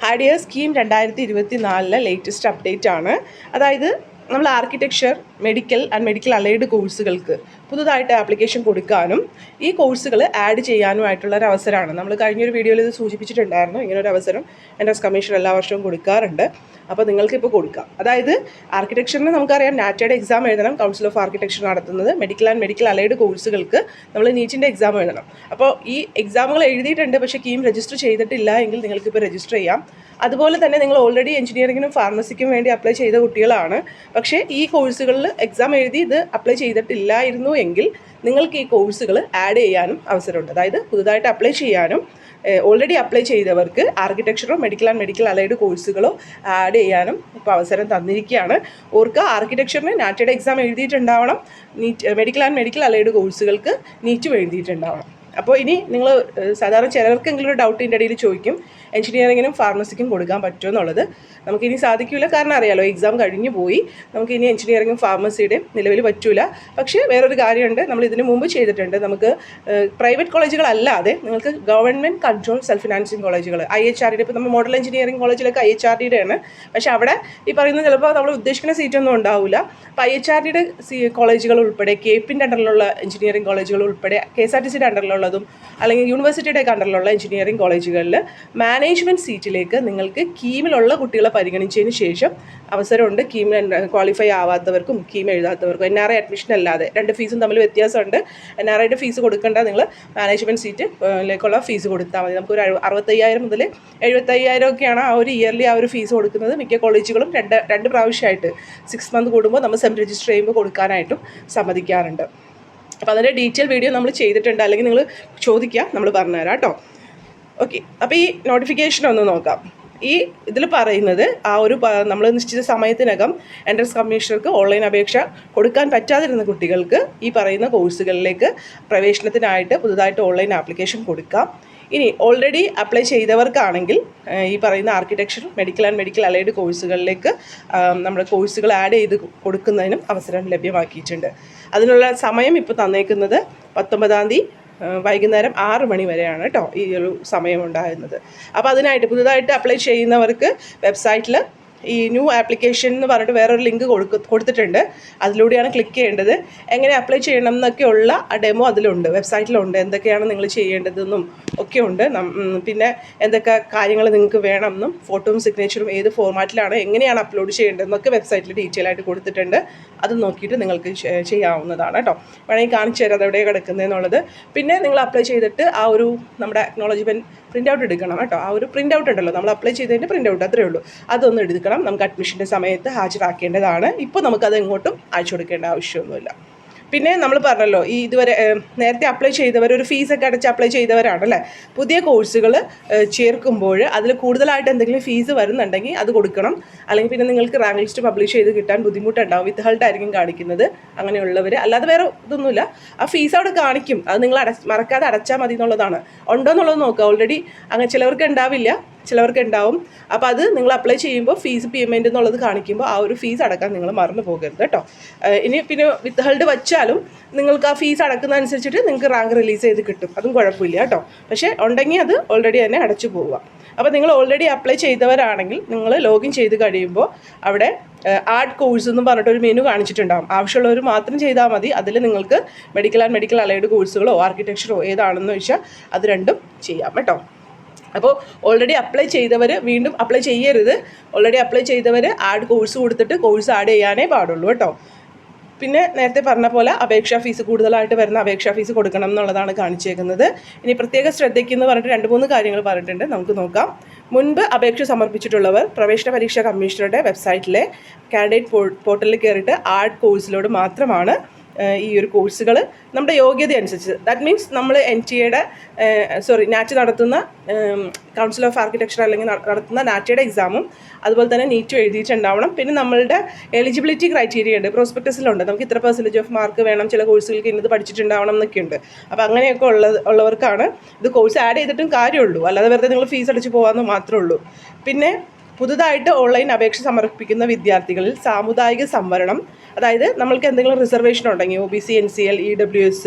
ഹാഡിയ scheme 2024 latest update ആണ്. അതായത് നമ്മൾ architecture, medical and medical allied കോഴ്സുകൾക്ക് പുതുതായിട്ട് ആപ്ലിക്കേഷൻ കൊടുക്കാനും ഈ കോഴ്സുകൾ ആഡ് ചെയ്യാനുമായിട്ടുള്ള ഒരു അവസരമാണ്. നമ്മൾ കഴിഞ്ഞൊരു വീഡിയോയിൽ ഇത് സൂചിപ്പിച്ചിട്ടുണ്ടായിരുന്നു. ഇങ്ങനൊരു അവസരം എൻട്രൻസ് കമ്മീഷൻ എല്ലാ വർഷവും കൊടുക്കാറുണ്ട്. അപ്പോൾ നിങ്ങൾക്കിപ്പോൾ കൊടുക്കാം. അതായത് ആർക്കിടെക്ചറിന് നമുക്കറിയാം നാറ്റയുടെ എക്സാം എഴുതണം, കൗൺസിൽ ഓഫ് ആർക്കിടെക്ചർ നടത്തുന്നത്. മെഡിക്കൽ ആൻഡ് മെഡിക്കൽ അലൈഡ് കോഴ്സുകൾക്ക് നമ്മൾ നീറ്റിൻ്റെ എക്സാം എഴുതണം. അപ്പോൾ ഈ എക്സാമുകൾ എഴുതിയിട്ടുണ്ട്, പക്ഷേ കീം രജിസ്റ്റർ ചെയ്തിട്ടില്ല എങ്കിൽ നിങ്ങൾക്കിപ്പോൾ രജിസ്റ്റർ ചെയ്യാം. അതുപോലെ തന്നെ നിങ്ങൾ ഓൾറെഡി എഞ്ചിനീയറിങ്ങിനും ഫാർമസിക്കും വേണ്ടി അപ്ലൈ ചെയ്ത കുട്ടികളാണ്, പക്ഷേ ഈ കോഴ്സുകളിൽ എക്സാം എഴുതി ഇത് അപ്ലൈ ചെയ്തിട്ടില്ലായിരുന്നു എങ്കിൽ നിങ്ങൾക്ക് ഈ കോഴ്സുകൾ ആഡ് ചെയ്യാനും അവസരമുണ്ട്. അതായത് പുതുതായിട്ട് അപ്ലൈ ചെയ്യാനും ഓൾറെഡി അപ്ലൈ ചെയ്തവർക്ക് ആർക്കിടെക്ചറോ മെഡിക്കൽ ആൻഡ് മെഡിക്കൽ അലൈഡ് കോഴ്സുകളോ ആഡ് ചെയ്യാനും ഇപ്പോൾ അവസരം തന്നിരിക്കുകയാണ്. ഓർക്കുക, ആർക്കിടെക്ചറിന് നാറ്റയുടെ എക്സാം എഴുതിയിട്ടുണ്ടാവണം, മെഡിക്കൽ ആൻഡ് മെഡിക്കൽ അലൈഡ് കോഴ്സുകൾക്ക് നീറ്റും എഴുതിയിട്ടുണ്ടാവണം. അപ്പോൾ ഇനി നിങ്ങൾ സാധാരണ ചിലർക്കെങ്കിലും ഒരു ഡൗട്ട് ഇതിൻ്റെ ഇടയിൽ ചോദിക്കും, എഞ്ചിനീയറിങ്ങിനും ഫാർമസിക്കും കൊടുക്കാൻ പറ്റുമോ എന്നുള്ളത്. നമുക്കിനി സാധിക്കില്ല, കാരണം അറിയാലോ എക്സാം കഴിഞ്ഞു പോയി. നമുക്കിനി എഞ്ചിനീയറിങ്ങും ഫാർമസിയുടെയും നിലവിൽ പറ്റൂല. പക്ഷേ വേറൊരു കാര്യമുണ്ട്, നമ്മൾ ഇതിന് മുമ്പ് ചെയ്തിട്ടുണ്ട്. നമുക്ക് പ്രൈവറ്റ് കോളേജുകളല്ലാതെ നിങ്ങൾക്ക് ഗവൺമെൻറ് കൺട്രോൾ സെൽഫ് ഫിനാൻസിങ് കോളേജുകൾ, IHRD, ഇപ്പോൾ നമ്മൾ മോഡൽ എഞ്ചിനീയറിംഗ് കോളേജിലൊക്കെ IHRD ആണ്. പക്ഷേ അവിടെ ഈ പറയുന്ന ചിലപ്പോൾ നമ്മൾ ഉദ്ദേശിക്കുന്ന സീറ്റൊന്നും ഉണ്ടാവില്ല. അപ്പോൾ IHRD കോളേജുകൾ ഉൾപ്പെടെ, KEIPൻ്റെ അണ്ടറിലുള്ള എഞ്ചിനീയറിംഗ് കോളേജുകൾ ഉൾപ്പെടെ, KSRTCയുടെ അണ്ടറിലുള്ളതും അല്ലെങ്കിൽ യൂണിവേഴ്സിറ്റിയുടെ അണ്ടറിലുള്ള എഞ്ചിനീയറിംഗ് കോളേജുകളിൽ മാനേജ്മെൻറ്റ് സീറ്റിലേക്ക് നിങ്ങൾക്ക് കീമിലുള്ള കുട്ടികളെ പരിഗണിച്ചതിന് ശേഷം അവസരമുണ്ട്. കീമിൽ ക്വാളിഫൈ ആവാത്തവർക്കും കീം എഴുതാത്തവർക്കും NRI അഡ്മിഷൻ അല്ലാതെ, രണ്ട് ഫീസും തമ്മിൽ വ്യത്യാസമുണ്ട്. NRIയുടെ ഫീസ് കൊടുക്കേണ്ട, നിങ്ങൾ മാനേജ്മെൻറ്റ് സീറ്റിലേക്കുള്ള ഫീസ് കൊടുത്താൽ മതി. നമുക്കൊരു 65,000 മുതൽ 75,000 ഒക്കെയാണ് ആ ഒരു ഇയർലി ആ ഒരു ഫീസ് കൊടുക്കുന്നത്. മിക്ക കോളേജുകളും രണ്ട് പ്രാവശ്യമായിട്ട് 6 മന്ത് കൂടുമ്പോൾ നമ്മൾ സെം രജിസ്റ്റർ ചെയ്യുമ്പോൾ കൊടുക്കാനായിട്ടും സമ്മതിക്കാറുണ്ട്. അപ്പോൾ അതിൻ്റെ ഡീറ്റെയിൽ വീഡിയോ നമ്മൾ ചെയ്തിട്ടുണ്ട്, അല്ലെങ്കിൽ നിങ്ങൾ ചോദിക്കുക, നമ്മൾ പറഞ്ഞുതരാം കേട്ടോ. ഓക്കെ, അപ്പോൾ ഈ നോട്ടിഫിക്കേഷൻ ഒന്ന് നോക്കാം. ഈ ഇതിൽ പറയുന്നത് നമ്മൾ നിശ്ചിത സമയത്തിനകം എൻട്രൻസ് കമ്മീഷണർക്ക് ഓൺലൈൻ അപേക്ഷ കൊടുക്കാൻ പറ്റാതിരുന്ന കുട്ടികൾക്ക് ഈ പറയുന്ന കോഴ്സുകളിലേക്ക് പ്രവേശനത്തിനായിട്ട് പുതുതായിട്ട് ഓൺലൈൻ ആപ്ലിക്കേഷൻ കൊടുക്കാം. ഇനി ഓൾറെഡി അപ്ലൈ ചെയ്തവർക്കാണെങ്കിൽ ഈ പറയുന്ന architecture, medical and medical allied കോഴ്സുകളിലേക്ക് നമ്മുടെ കോഴ്സുകൾ ആഡ് ചെയ്ത് കൊടുക്കുന്നതിനും അവസരം ലഭ്യമാക്കിയിട്ടുണ്ട്. അതിനുള്ള സമയം ഇപ്പോൾ തന്നേക്കുന്നത് 19-ാം തീയതി വൈകുന്നേരം 6 മണി വരെയാണ് കേട്ടോ ഈ ഒരു സമയം ഉണ്ടാകുന്നത്. അപ്പോൾ അതിനായിട്ട് പുതുതായിട്ട് അപ്ലൈ ചെയ്യുന്നവർക്ക് വെബ്സൈറ്റിൽ ഈ ന്യൂ ആപ്ലിക്കേഷൻ എന്ന് പറഞ്ഞിട്ട് വേറൊരു ലിങ്ക് കൊടുത്തിട്ടുണ്ട്. അതിലൂടെയാണ് ക്ലിക്ക് ചെയ്യേണ്ടത്. എങ്ങനെ അപ്ലൈ ചെയ്യണം എന്നൊക്കെയുള്ള ആ ഡെമോ അതിലുണ്ട്, വെബ്സൈറ്റിലുണ്ട്. എന്തൊക്കെയാണ് നിങ്ങൾ ചെയ്യേണ്ടതെന്നും ഒക്കെ ഉണ്ട്. പിന്നെ എന്തൊക്കെ കാര്യങ്ങൾ നിങ്ങൾക്ക് വേണമെന്നും ഫോട്ടോയും സിഗ്നേച്ചറും ഏത് ഫോർമാറ്റിലാണ്, എങ്ങനെയാണ് അപ്ലോഡ് ചെയ്യേണ്ടതെന്നൊക്കെ വെബ്സൈറ്റിൽ ഡീറ്റെയിൽ ആയിട്ട് കൊടുത്തിട്ടുണ്ട്. അത് നോക്കിയിട്ട് നിങ്ങൾക്ക് ചെയ്യാവുന്നതാണ് കേട്ടോ. വേണമെങ്കിൽ കാണിച്ചു തരാം അതെവിടെയാണ് കിടക്കുന്നതെന്നുള്ളത്. പിന്നെ നിങ്ങൾ അപ്ലൈ ചെയ്തിട്ട് ആ ഒരു നമ്മുടെ അക്നോളജ്മെൻറ്റ് പ്രിൻ്റ് ഔട്ട് എടുക്കണം കേട്ടോ. ആ ഒരു പ്രിൻ്റ് ഔട്ട് ഉണ്ടല്ലോ, നമ്മൾ അപ്ലൈ ചെയ്തതിൻ്റെ പ്രിൻ്റ് ഔട്ട്, അത്രയേ ഉള്ളൂ. അതൊന്ന് എടുക്കണം. നമുക്ക് അഡ്മിഷൻ്റെ സമയത്ത് ഹാജരാക്കേണ്ടതാണ്. ഇപ്പോൾ നമുക്കത് എങ്ങോട്ടും അയച്ചു കൊടുക്കേണ്ട ആവശ്യമൊന്നുമില്ല. പിന്നെ നമ്മൾ പറഞ്ഞല്ലോ, ഈ ഇതുവരെ നേരത്തെ അപ്ലൈ ചെയ്തവർ ഒരു ഫീസൊക്കെ അടച്ച് അപ്ലൈ ചെയ്തവരാണല്ലേ. പുതിയ കോഴ്സുകൾ ചേർക്കുമ്പോൾ അതിൽ കൂടുതലായിട്ട് എന്തെങ്കിലും ഫീസ് വരുന്നുണ്ടെങ്കിൽ അത് കൊടുക്കണം. അല്ലെങ്കിൽ പിന്നെ നിങ്ങൾക്ക് റാങ്ക് ലിസ്റ്റ് പബ്ലിഷ് ചെയ്ത് കിട്ടാൻ ബുദ്ധിമുട്ടുണ്ടാവും. വിത്ത് ഹെൽട്ട് ആയിരിക്കും കാണിക്കുന്നത്. അങ്ങനെയുള്ളവർ, അല്ലാതെ വേറെ ഇതൊന്നുമില്ല. ആ ഫീസ് അവിടെ കാണിക്കും, അത് നിങ്ങൾ മറക്കാതെ അടച്ചാൽ മതി എന്നുള്ളതാണ്. ഉണ്ടോ എന്നുള്ളത് നോക്കുക. ഓൾറെഡി അങ്ങനെ ചിലവർക്ക് ഉണ്ടാവില്ല, ചിലവർക്ക് ഉണ്ടാവും. അപ്പോൾ അത് നിങ്ങൾ അപ്ലൈ ചെയ്യുമ്പോൾ ഫീസ് പേയ്മെൻറ്റ് എന്നുള്ളത് കാണിക്കുമ്പോൾ ആ ഒരു ഫീസ് അടക്കാൻ നിങ്ങൾ മറന്നു പോകരുത് കേട്ടോ. ഇനി പിന്നെ വിത്ത് ഹെൽഡ് വച്ചാലും നിങ്ങൾക്ക് ആ ഫീസ് അടക്കുന്നതനുസരിച്ചിട്ട് നിങ്ങൾക്ക് റാങ്ക് റിലീസ് ചെയ്ത് കിട്ടും, അതും കുഴപ്പമില്ല കേട്ടോ. പക്ഷേ ഉണ്ടെങ്കിൽ അത് ഓൾറെഡി തന്നെ അടച്ചു പോവുക. അപ്പോൾ നിങ്ങൾ ഓൾറെഡി അപ്ലൈ ചെയ്തവരാണെങ്കിൽ നിങ്ങൾ ലോഗിൻ ചെയ്ത് കഴിയുമ്പോൾ അവിടെ ആഡ് കോഴ്സ് എന്ന് പറഞ്ഞിട്ടൊരു മെനു കാണിച്ചിട്ടുണ്ടാകും. ആവശ്യമുള്ളവർ മാത്രം ചെയ്താൽ മതി. അതിൽ നിങ്ങൾക്ക് മെഡിക്കൽ ആൻഡ് മെഡിക്കൽ അലൈഡ് കോഴ്സുകളോ ആർക്കിടെക്ചറോ ഏതാണെന്ന് വെച്ചാൽ അത് രണ്ടും ചെയ്യാം കേട്ടോ. അപ്പോൾ ഓൾറെഡി അപ്ലൈ ചെയ്തവർ വീണ്ടും അപ്ലൈ ചെയ്യരുത്. ഓൾറെഡി അപ്ലൈ ചെയ്തവർ ആഡ് കോഴ്സ് കൊടുത്തിട്ട് കോഴ്സ് ആഡ് ചെയ്യാനേ പാടുള്ളൂ കേട്ടോ. പിന്നെ നേരത്തെ പറഞ്ഞ പോലെ അപേക്ഷാ ഫീസ്, കൂടുതലായിട്ട് വരുന്ന അപേക്ഷാ ഫീസ് കൊടുക്കണം എന്നുള്ളതാണ് കാണിച്ചേക്കുന്നത്. ഇനി പ്രത്യേക ശ്രദ്ധയ്ക്കെന്ന് പറഞ്ഞിട്ട് 2-3 കാര്യങ്ങൾ പറഞ്ഞിട്ടുണ്ട്, നമുക്ക് നോക്കാം. മുൻപ് അപേക്ഷ സമർപ്പിച്ചിട്ടുള്ളവർ പ്രവേശന പരീക്ഷാ കമ്മീഷണറുടെ വെബ്സൈറ്റിലെ കാൻഡിഡേറ്റ് പോർട്ടലിൽ കയറിയിട്ട് ആഡ് കോഴ്സിലോട് മാത്രമാണ് ഈ ഒരു കോഴ്സുകൾ നമ്മുടെ യോഗ്യത അനുസരിച്ച്, ദാറ്റ് മീൻസ് നമ്മൾ നാറ്റ് നടത്തുന്ന കൗൺസിൽ ഓഫ് ആർക്കിടെക്ചർ അല്ലെങ്കിൽ നടത്തുന്ന നാറ്റയുടെ എക്സാമും അതുപോലെ തന്നെ നീറ്റും എഴുതിയിട്ടുണ്ടാവണം. പിന്നെ നമ്മളുടെ എലിജിബിലിറ്റി ക്രൈറ്റീരിയ ഉണ്ട്, പ്രോസ്പെക്ടസിലുണ്ട്. നമുക്ക് ഇത്ര % ഓഫ് മാർക്ക് വേണം, ചില കോഴ്സുകൾക്ക് ഇന്നത് പഠിച്ചിട്ടുണ്ടാവണം എന്നൊക്കെയുണ്ട്. അപ്പോൾ അങ്ങനെയൊക്കെ ഉള്ളവർക്കാണ് ഇത് കോഴ്സ് ആഡ് ചെയ്തിട്ടും കാര്യമുള്ളൂ, അല്ലാതെ വെറുതെ നിങ്ങൾ ഫീസ് അടിച്ച് പോകാമെന്ന് മാത്രമേ ഉള്ളൂ. പിന്നെ പുതുതായിട്ട് ഓൺലൈൻ അപേക്ഷ സമർപ്പിക്കുന്ന വിദ്യാർത്ഥികളിൽ സാമുദായിക സംവരണം അതായത് നമ്മൾക്ക് എന്തെങ്കിലും റിസർവേഷൻ ഉണ്ടെങ്കിൽ OBC NCL EWS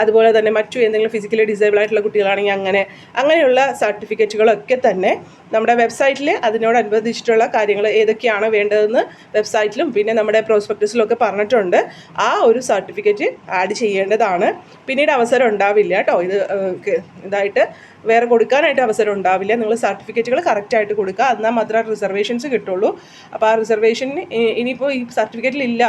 അതുപോലെ തന്നെ മറ്റു എന്തെങ്കിലും ഫിസിക്കലി ഡിസേബിൾ ആയിട്ടുള്ള കുട്ടികളാണെങ്കിൽ അങ്ങനെയുള്ള സർട്ടിഫിക്കറ്റുകളൊക്കെ തന്നെ നമ്മുടെ വെബ്സൈറ്റിൽ അതിനോടനുബന്ധിച്ചിട്ടുള്ള കാര്യങ്ങൾ ഏതൊക്കെയാണ് വേണ്ടതെന്ന് വെബ്സൈറ്റിലും പിന്നെ നമ്മുടെ പ്രോസ്പെക്ടസിലും ഒക്കെ പറഞ്ഞിട്ടുണ്ട്. ആ ഒരു സർട്ടിഫിക്കറ്റ് ആഡ് ചെയ്യേണ്ടതാണ്. പിന്നീട് അവസരം ഉണ്ടാവില്ല കേട്ടോ, ഇതായിട്ട് വേറെ കൊടുക്കാനായിട്ട് അവസരം ഉണ്ടാവില്ല. നിങ്ങൾ സർട്ടിഫിക്കറ്റുകൾ കറക്റ്റായിട്ട് കൊടുക്കുക, എന്നാൽ മാത്രമേ റിസർവേഷൻസ് കിട്ടുള്ളൂ. അപ്പോൾ ആ റിസർവേഷൻ ഇനിയിപ്പോൾ ഈ സർട്ടിഫിക്കറ്റിലില്ല,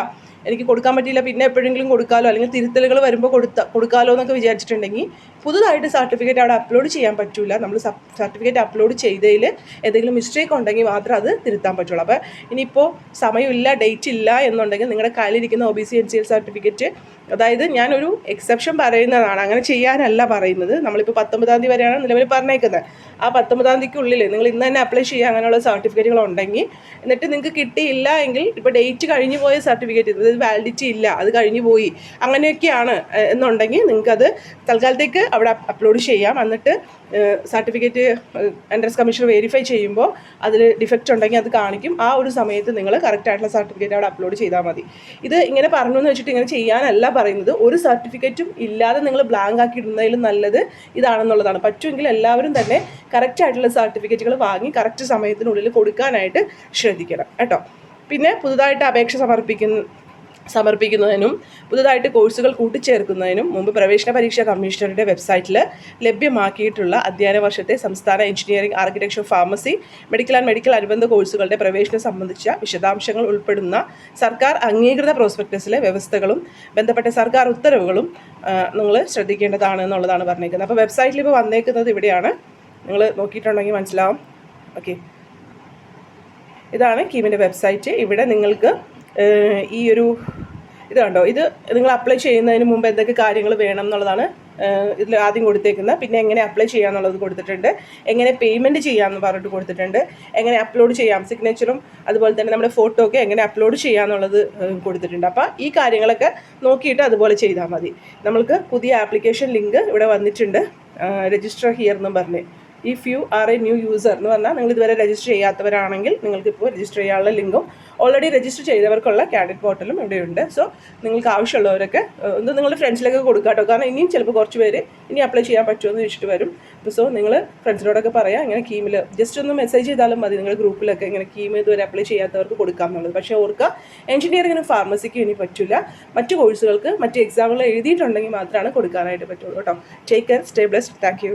എനിക്ക് കൊടുക്കാൻ പറ്റിയില്ല, പിന്നെ എപ്പോഴെങ്കിലും കൊടുക്കാമല്ലോ, അല്ലെങ്കിൽ തിരുത്തലുകൾ വരുമ്പോൾ കൊടുക്കാമല്ലോ എന്നൊക്കെ വിചാരിച്ചിട്ടുണ്ടെങ്കിൽ പുതുതായിട്ട് സർട്ടിഫിക്കറ്റ് അവിടെ അപ്ലോഡ് ചെയ്യാൻ പറ്റില്ല. നമ്മൾ സർട്ടിഫിക്കറ്റ് അപ്ലോഡ് ചെയ്തതിൽ എന്തെങ്കിലും മിസ്റ്റേക്ക് ഉണ്ടെങ്കിൽ മാത്രം അത് തിരുത്താൻ പറ്റുള്ളൂ. അപ്പോൾ ഇനിയിപ്പോൾ സമയമില്ല, ഡേറ്റ് ഇല്ല എന്നുണ്ടെങ്കിൽ നിങ്ങളുടെ കയ്യിലിരിക്കുന്ന OBC NCL സർട്ടിഫിക്കറ്റ്, അതായത് ഞാനൊരു എക്സെപ്ഷൻ പറയുന്നതാണ്, അങ്ങനെ ചെയ്യാനല്ല പറയുന്നത്. നമ്മളിപ്പോൾ 19-ാം തീയതി വരെയാണ് നിലവിൽ പറഞ്ഞേക്കുന്നത്. ആ 19-ാം തീയതിക്കുള്ളിൽ നിങ്ങൾ ഇന്ന് തന്നെ അപ്ലൈ ചെയ്യുക അങ്ങനെയുള്ള സർട്ടിഫിക്കറ്റുകൾ ഉണ്ടെങ്കിൽ. എന്നിട്ട് നിങ്ങൾക്ക് കിട്ടിയില്ല എങ്കിൽ ഇപ്പോൾ ഡേറ്റ് കഴിഞ്ഞു പോയ സർട്ടിഫിക്കറ്റ്, അതായത് വാലിഡിറ്റി ഇല്ല, അത് കഴിഞ്ഞു പോയി, അങ്ങനെയൊക്കെയാണ് എന്നുണ്ടെങ്കിൽ നിങ്ങൾക്കത് തൽക്കാലത്തേക്ക് അവിടെ അപ്ലോഡ് ചെയ്യാം. എന്നിട്ട് സർട്ടിഫിക്കറ്റ് എൻട്രൻസ് കമ്മീഷൻ വെരിഫൈ ചെയ്യുമ്പോൾ അതിൽ ഡിഫക്റ്റ് ഉണ്ടെങ്കിൽ അത് കാണിക്കും. ആ ഒരു സമയത്ത് നിങ്ങൾ കറക്റ്റായിട്ടുള്ള സർട്ടിഫിക്കറ്റ് അവിടെ അപ്ലോഡ് ചെയ്താൽ മതി. ഇത് ഇങ്ങനെ പറഞ്ഞു എന്ന് വെച്ചിട്ട് ഇങ്ങനെ ചെയ്യാനല്ല പറയുന്നത്. ഒരു സർട്ടിഫിക്കറ്റും ഇല്ലാതെ നിങ്ങൾ ബ്ലാങ്ക് ആക്കി ഇടുന്നതിലും നല്ലത് ഇതാണെന്നുള്ളതാണ്. പറ്റുമെങ്കിൽ എല്ലാവരും തന്നെ കറക്റ്റായിട്ടുള്ള സർട്ടിഫിക്കറ്റുകൾ വാങ്ങി കറക്റ്റ് സമയത്തിനുള്ളിൽ കൊടുക്കാനായിട്ട് ശ്രദ്ധിക്കണം കേട്ടോ. പിന്നെ പുതുതായിട്ട് അപേക്ഷ സമർപ്പിക്കുന്നതിനും പുതുതായിട്ട് കോഴ്സുകൾ കൂട്ടിച്ചേർക്കുന്നതിനും മുമ്പ് പ്രവേശന പരീക്ഷാ കമ്മീഷണറുടെ വെബ്സൈറ്റിൽ ലഭ്യമാക്കിയിട്ടുള്ള അധ്യയന വർഷത്തെ സംസ്ഥാന engineering, architecture, pharmacy, medical and medical അനുബന്ധ കോഴ്സുകളുടെ പ്രവേശനം സംബന്ധിച്ച വിശദാംശങ്ങൾ ഉൾപ്പെടുന്ന സർക്കാർ അംഗീകൃത പ്രോസ്പെക്ടസിലെ വ്യവസ്ഥകളും ബന്ധപ്പെട്ട സർക്കാർ ഉത്തരവുകളും നിങ്ങൾ ശ്രദ്ധിക്കേണ്ടതാണ് എന്നുള്ളതാണ് പറഞ്ഞേക്കുന്നത്. അപ്പോൾ വെബ്സൈറ്റിൽ ഇപ്പോൾ വന്നേക്കുന്നത് ഇവിടെയാണ്, നിങ്ങൾ നോക്കിയിട്ടുണ്ടെങ്കിൽ മനസ്സിലാവും. ഓക്കെ, ഇതാണ് കീമിൻ്റെ വെബ്സൈറ്റ്. ഇവിടെ നിങ്ങൾക്ക് ഈ ഒരു ഇത് കണ്ടോ, ഇത് നിങ്ങൾ അപ്ലൈ ചെയ്യുന്നതിന് മുമ്പ് എന്തൊക്കെ കാര്യങ്ങൾ വേണം എന്നുള്ളതാണ് ഇതിൽ ആദ്യം കൊടുത്തേക്കുന്നത്. പിന്നെ എങ്ങനെ അപ്ലൈ ചെയ്യാമെന്നുള്ളത് കൊടുത്തിട്ടുണ്ട്, എങ്ങനെ പേയ്മെൻറ്റ് ചെയ്യാമെന്ന് പറഞ്ഞിട്ട് കൊടുത്തിട്ടുണ്ട്, എങ്ങനെ അപ്ലോഡ് ചെയ്യാം, സിഗ്നേച്ചറും അതുപോലെ തന്നെ നമ്മുടെ ഫോട്ടോ ഒക്കെ എങ്ങനെ അപ്ലോഡ് ചെയ്യാമെന്നുള്ളത് കൊടുത്തിട്ടുണ്ട്. അപ്പോൾ ഈ കാര്യങ്ങളൊക്കെ നോക്കിയിട്ട് അതുപോലെ ചെയ്താൽ മതി. നമ്മൾക്ക് പുതിയ ആപ്ലിക്കേഷൻ ലിങ്ക് ഇവിടെ വന്നിട്ടുണ്ട്, രജിസ്റ്റർ ഹിയർ എന്നും പറഞ്ഞ്. If you are A new user എന്ന് പറഞ്ഞാൽ നിങ്ങൾ ഇതുവരെ രജിസ്റ്റർ ചെയ്യാത്തവരാണെങ്കിൽ നിങ്ങൾക്കിപ്പോൾ രജിസ്റ്റർ ചെയ്യാനുള്ള ലിങ്കും ഓൾറെഡി രജിസ്റ്റർ ചെയ്തവർക്കുള്ള കാൻഡിഡേറ്റ് പോർട്ടലും ഇവിടെയുണ്ട്. സോ നിങ്ങൾക്ക് ആവശ്യമുള്ളവരൊക്കെ ഒന്ന് നിങ്ങളുടെ ഫ്രണ്ട്സിലൊക്കെ കൊടുക്കുക കേട്ടോ. കാരണം ഇനിയും ചിലപ്പോൾ കുറച്ച് പേര് ഇനി അപ്ലൈ ചെയ്യാൻ പറ്റുമോ എന്ന് ചോദിച്ചിട്ട് വരും. സോ നിങ്ങൾ ഫ്രണ്ട്സിനോടൊക്കെ പറയാം, ഇങ്ങനെ കീമിൽ ജസ്റ്റ് ഒന്ന് മെസ്സേജ് ചെയ്താലും മതി, നിങ്ങളുടെ ഗ്രൂപ്പിലൊക്കെ ഇങ്ങനെ കീം ഇതുവരെ അപ്ലൈ ചെയ്യാത്തവർക്ക് കൊടുക്കാം എന്നുള്ളത്. പക്ഷേ ഓർക്കുക, എഞ്ചിനീയറിങ്ങിനും ഫാർമസിക്കും ഇനി പറ്റില്ല, മറ്റു കോഴ്സുകൾക്ക് മറ്റ് എക്സാമുകൾ എഴുതിയിട്ടുണ്ടെങ്കിൽ മാത്രമാണ് കൊടുക്കാനായിട്ട് പറ്റുള്ളൂ കേട്ടോ. Take care, stay blessed, thank you.